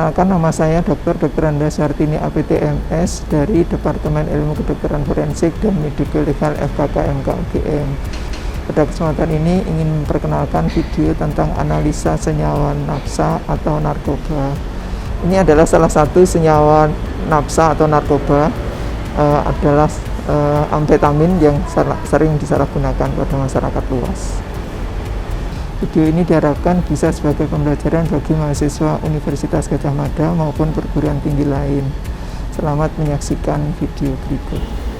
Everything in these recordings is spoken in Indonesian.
Perkenalkan, nama saya Dr. Anda Sartini APTMS dari Departemen Ilmu Kedokteran Forensik dan Medical Legal FKKMK UGM. Pada kesempatan ini ingin memperkenalkan video tentang analisa senyawa nafsa atau narkoba. Ini adalah salah satu senyawa nafsa atau narkoba, adalah amfetamin yang sering disalahgunakan pada masyarakat luas. Video ini diharapkan bisa sebagai pembelajaran bagi mahasiswa Universitas Gadjah Mada maupun perguruan tinggi lain. Selamat menyaksikan video berikut.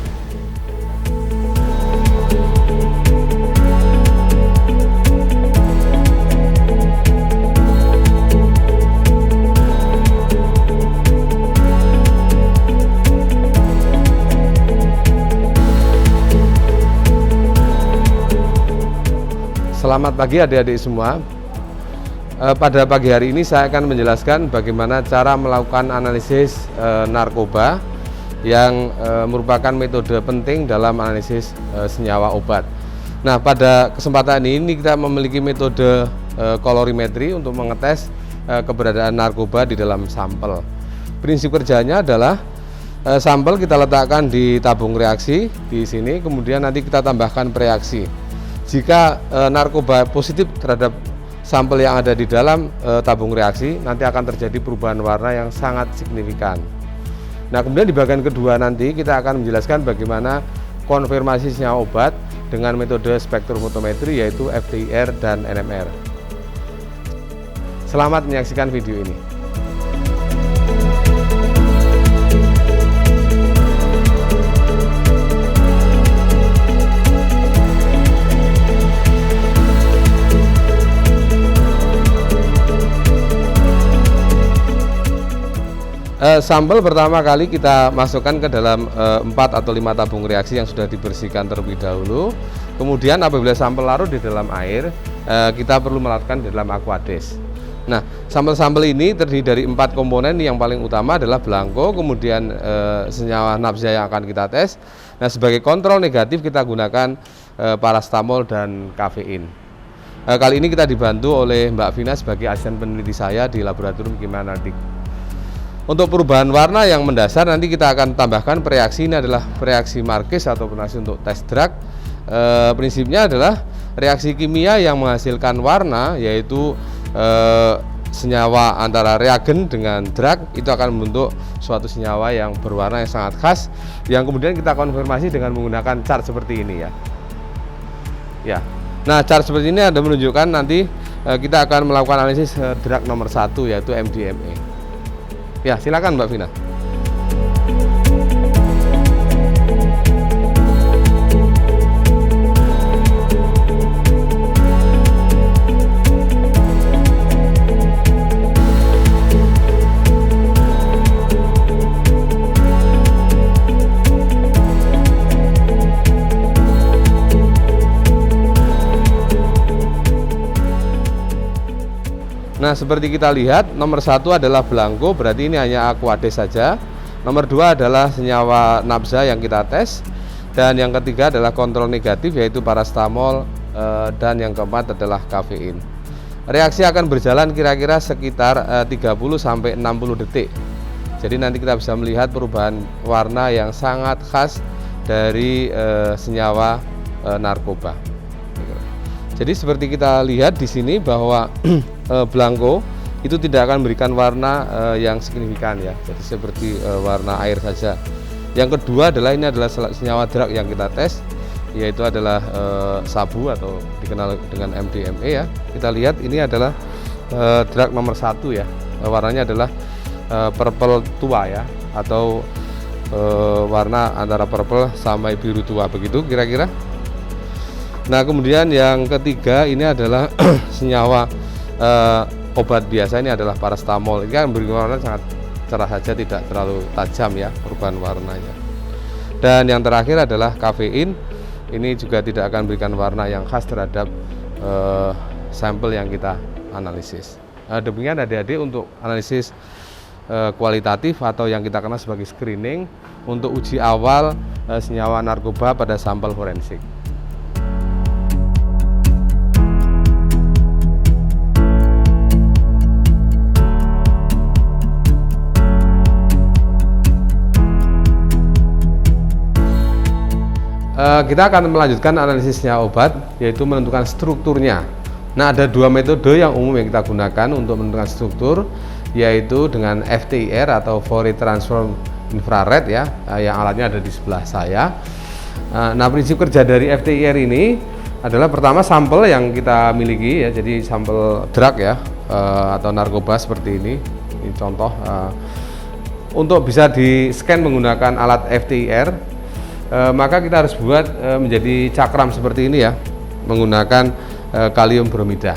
Selamat pagi adik-adik semua. Pada pagi hari ini saya akan menjelaskan bagaimana cara melakukan analisis narkoba yang merupakan metode penting dalam analisis senyawa obat. Nah, pada kesempatan ini kita memiliki metode kolorimetri untuk mengetes keberadaan narkoba di dalam sampel. Prinsip kerjanya adalah sampel kita letakkan di tabung reaksi di sini, kemudian nanti kita tambahkan preaksi. Jika narkoba positif terhadap sampel yang ada di dalam tabung reaksi, nanti akan terjadi perubahan warna yang sangat signifikan. Nah, kemudian di bagian kedua nanti kita akan menjelaskan bagaimana konfirmasi senyawa obat dengan metode spektrofotometri, yaitu FTIR dan NMR. Selamat menyaksikan video ini. Sampel pertama kali kita masukkan ke dalam 4 atau 5 tabung reaksi yang sudah dibersihkan terlebih dahulu. Kemudian apabila sampel larut di dalam air, kita perlu melakukan di dalam aquades. Nah, sampel-sampel ini terdiri dari 4 komponen. Yang paling utama adalah belangko, kemudian senyawa nafsa yang akan kita tes. Nah, sebagai kontrol negatif kita gunakan parastamol dan kafein. Kali ini kita dibantu oleh Mbak Vina sebagai asisten peneliti saya di Laboratorium Kimia Analitik. Untuk perubahan warna yang mendasar nanti kita akan tambahkan preaksi. Ini adalah preaksi Marquez atau preaksi untuk tes drug. Prinsipnya adalah reaksi kimia yang menghasilkan warna, yaitu senyawa antara reagen dengan drug itu akan membentuk suatu senyawa yang berwarna yang sangat khas, yang kemudian kita konfirmasi dengan menggunakan chart seperti ini ya. Nah, chart seperti ini ada menunjukkan nanti kita akan melakukan analisis drug nomor 1, yaitu MDMA. Ya, silakan Mbak Vina. Nah, seperti kita lihat, nomor 1 adalah belangko, berarti ini hanya aquades saja. Nomor 2 adalah senyawa nafsa yang kita tes. Dan yang ketiga adalah kontrol negatif, yaitu parastamol, dan yang keempat adalah kafein. Reaksi akan berjalan kira-kira sekitar 30-60 detik. Jadi nanti kita bisa melihat perubahan warna yang sangat khas dari senyawa narkoba. Jadi seperti kita lihat di sini bahwa belangko itu tidak akan memberikan warna yang signifikan ya. Jadi seperti warna air saja. Yang kedua adalah ini adalah senyawa drug yang kita tes, yaitu adalah sabu atau dikenal dengan MDMA ya. Kita lihat ini adalah drug nomor 1 ya. Warnanya adalah purple tua ya, atau warna antara purple sampai biru tua begitu kira-kira. Nah, kemudian yang ketiga ini adalah senyawa obat biasa, ini adalah parastamol. Ini kan memberi warna sangat cerah saja, tidak terlalu tajam ya perubahan warnanya. Dan yang terakhir adalah kafein. Ini juga tidak akan memberikan warna yang khas terhadap sampel yang kita analisis. Demikian adik-adik untuk analisis kualitatif atau yang kita kenal sebagai screening untuk uji awal senyawa narkoba pada sampel forensik. kita akan melanjutkan analisisnya obat, yaitu menentukan strukturnya. Nah, ada dua metode yang umum yang kita gunakan untuk menentukan struktur, yaitu dengan FTIR atau Fourier Transform Infrared ya, yang alatnya ada di sebelah saya. Nah, prinsip kerja dari FTIR ini adalah pertama sampel yang kita miliki ya, jadi sampel drug ya, atau narkoba seperti ini contoh. Untuk bisa di scan menggunakan alat FTIR, maka kita harus buat menjadi cakram seperti ini ya, menggunakan kalium bromida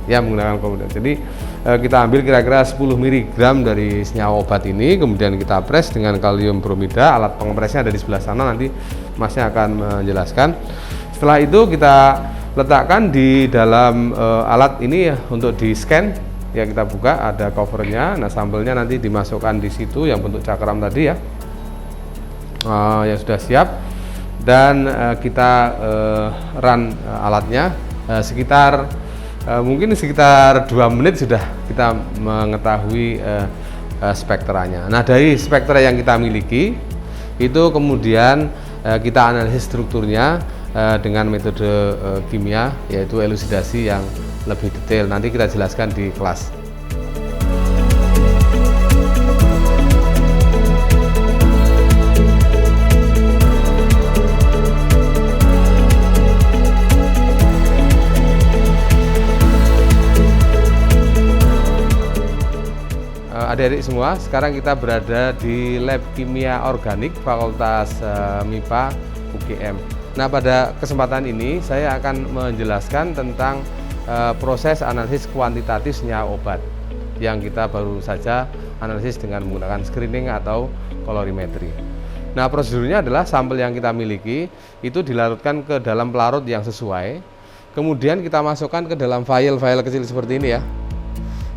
ya, menggunakan bromida. Jadi kita ambil kira-kira 10 mg dari senyawa obat ini, kemudian kita press dengan kalium bromida. Alat pengepresnya ada di sebelah sana, nanti masnya akan menjelaskan. Setelah itu kita letakkan di dalam alat ini ya, untuk di scan ya, kita buka, ada covernya. Nah, sampelnya nanti dimasukkan di situ yang bentuk cakram tadi ya, yang sudah siap, dan kita run alatnya sekitar mungkin sekitar 2 menit sudah kita mengetahui spektranya. Nah, dari spektra yang kita miliki itu kemudian kita analisis strukturnya dengan metode kimia, yaitu elusidasi yang lebih detail. Nanti kita jelaskan di kelas. Adik-adik semua, sekarang kita berada di Lab Kimia Organik Fakultas MIPA UGM. Nah, pada kesempatan ini saya akan menjelaskan tentang proses analisis kuantitatif senyawa obat yang kita baru saja analisis dengan menggunakan screening atau kolorimetri. Nah, prosedurnya adalah sampel yang kita miliki itu dilarutkan ke dalam pelarut yang sesuai, kemudian kita masukkan ke dalam vial-vial kecil seperti ini ya.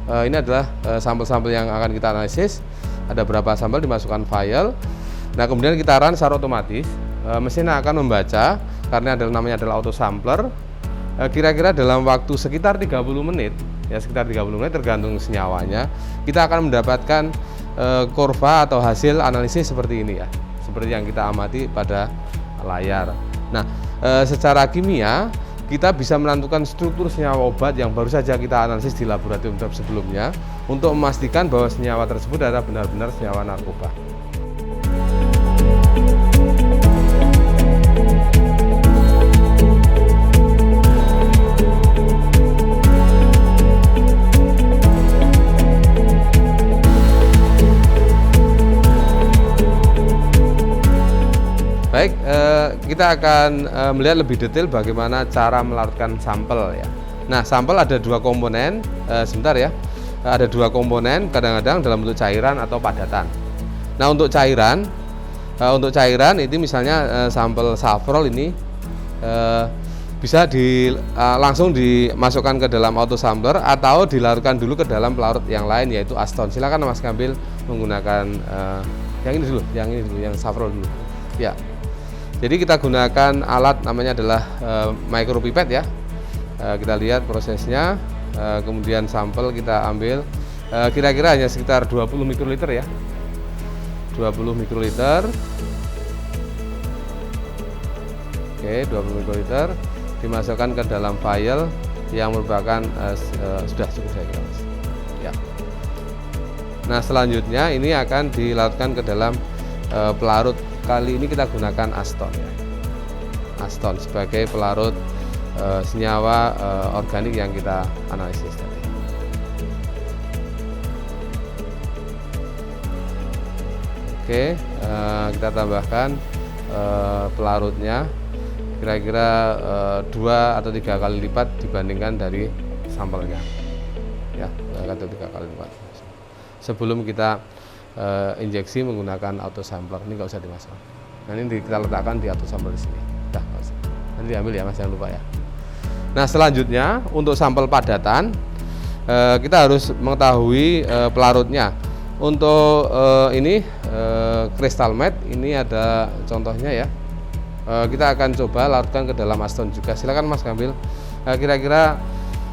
Ini adalah sampel-sampel yang akan kita analisis. Ada berapa sampel dimasukkan vial. Nah, kemudian kita run secara otomatis. Mesin akan membaca, karena namanya adalah auto sampler. Kira-kira dalam waktu sekitar 30 menit, ya sekitar 30 menit tergantung senyawanya, kita akan mendapatkan kurva atau hasil analisis seperti ini ya, seperti yang kita amati pada layar. Nah, secara kimia kita bisa menentukan struktur senyawa obat yang baru saja kita analisis di laboratorium sebelumnya, untuk memastikan bahwa senyawa tersebut adalah benar-benar senyawa narkoba. Baik, kita akan melihat lebih detail bagaimana cara melarutkan sampel ya. Nah, sampel ada dua komponen, sebentar ya. Ada dua komponen, kadang-kadang dalam bentuk cairan atau padatan. Nah, untuk cairan itu misalnya sampel saffrol ini bisa langsung dimasukkan ke dalam autosampler atau dilarutkan dulu ke dalam pelarut yang lain, yaitu aston. Silakan Mas ngambil menggunakan yang ini dulu, yang saffrol dulu. Ya. Jadi kita gunakan alat namanya adalah micropipet ya. Kita lihat prosesnya, kemudian sampel kita ambil kira-kira hanya sekitar 20 mikroliter ya. 20 mikroliter. Oke, 20 mikroliter dimasukkan ke dalam vial yang merupakan sudah cukup saya kira Mas. Ya. Nah, selanjutnya ini akan dilarutkan ke dalam pelarut. Kali ini kita gunakan aston ya. Aston sebagai pelarut senyawa organik yang kita analisis tadi. Oke, kita tambahkan pelarutnya kira-kira 2 atau 3 kali lipat dibandingkan dari sampelnya ya, 2 atau 3 kali lipat sebelum kita injeksi menggunakan autosampler. Ini nggak usah dimasukkan. Nah, ini kita letakkan di autosampler di sini. Dah, nggak usah. Nanti diambil ya Mas, jangan lupa ya. Nah, selanjutnya untuk sampel padatan kita harus mengetahui pelarutnya. Untuk ini crystal meth, ini ada contohnya ya. Kita akan coba larutkan ke dalam aston juga. Silakan Mas ngambil kira-kira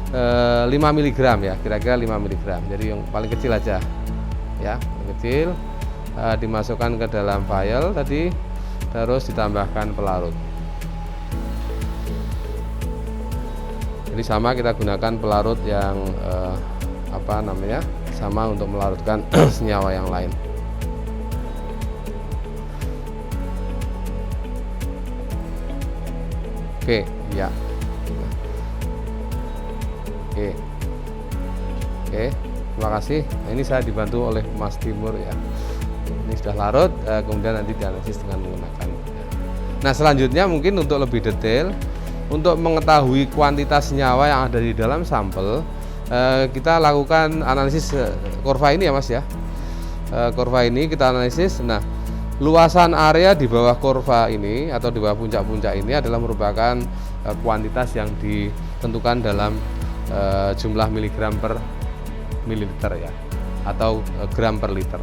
5 mg ya, kira-kira 5 mg. Jadi yang paling kecil aja. Ya, kecil, dimasukkan ke dalam vial tadi, terus ditambahkan pelarut. Jadi sama, kita gunakan pelarut yang sama untuk melarutkan senyawa yang lain. Oke, ya. Oke, terima kasih. Nah, ini saya dibantu oleh Mas Timur ya. Ini sudah larut, kemudian nanti dianalisis dengan menggunakan. Nah, selanjutnya mungkin untuk lebih detail, untuk mengetahui kuantitas senyawa yang ada di dalam sampel, kita lakukan analisis kurva ini ya Mas ya. Kurva ini kita analisis. Nah, luasan area di bawah kurva ini atau di bawah puncak-puncak ini adalah merupakan kuantitas yang ditentukan dalam jumlah miligram per mililiter ya, atau gram per liter.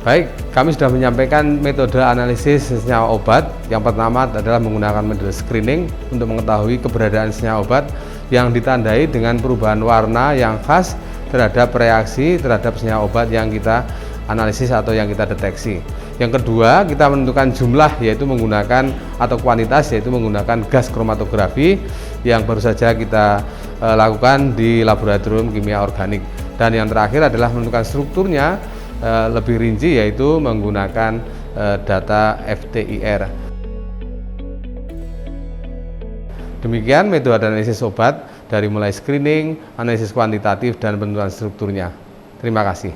Baik, kami sudah menyampaikan metode analisis senyawa obat. Yang pertama adalah menggunakan metode screening untuk mengetahui keberadaan senyawa obat yang ditandai dengan perubahan warna yang khas terhadap reaksi terhadap senyawa obat yang kita analisis atau yang kita deteksi. Yang kedua, kita menentukan jumlah, yaitu menggunakan atau kuantitas, yaitu menggunakan gas kromatografi yang baru saja kita lakukan di laboratorium kimia organik. Dan yang terakhir adalah menentukan strukturnya lebih rinci, yaitu menggunakan data FTIR. Demikian metode analisis obat dari mulai screening, analisis kuantitatif, dan penentuan strukturnya. Terima kasih.